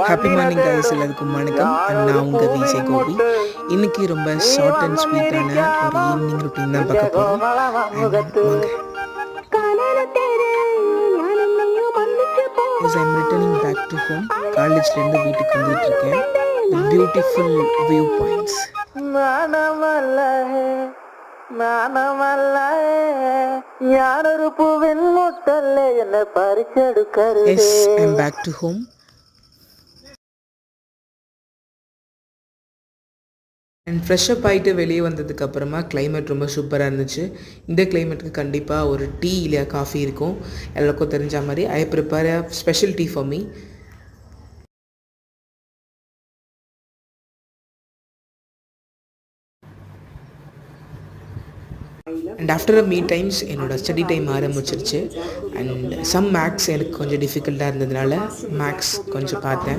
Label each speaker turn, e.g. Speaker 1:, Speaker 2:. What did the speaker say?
Speaker 1: Happy morning guys, எல்லாருக்கும் வணக்கம். நான் உங்கள் விஜய் கோபி. இன்றைக்கி ரொம்ப ஷார்ட் அண்ட் ஸ்வீட்டான ஒரு ஈவினிங் ரொட்டீன் தான் பார்க்க போகிறோம். I'm returning back to home. காலேஜ்லேருந்து வீட்டுக்கு வந்துட்டுருக்கேன். Beautiful view points. Yes, I'm back to home. And fresh up ஆகிட்டு வெளியே வந்ததுக்கப்புறமா கிளைமேட் ரொம்ப சூப்பராக இருந்துச்சு. இந்த கிளைமேட்டுக்கு கண்டிப்பாக ஒரு டீ இல்லையா காஃபி இருக்கும். எல்லாருக்கும் தெரிஞ்ச மாதிரி ஐ prepare a special T for me. And after a me times என்னோடய ஸ்டடி டைம் ஆரம்பிச்சிருச்சு. அண்ட் சம் மேக்ஸ் எனக்கு கொஞ்சம் டிஃபிகல்ட்டாக இருந்ததுனால மேக்ஸ் கொஞ்சம் பார்த்தேன்.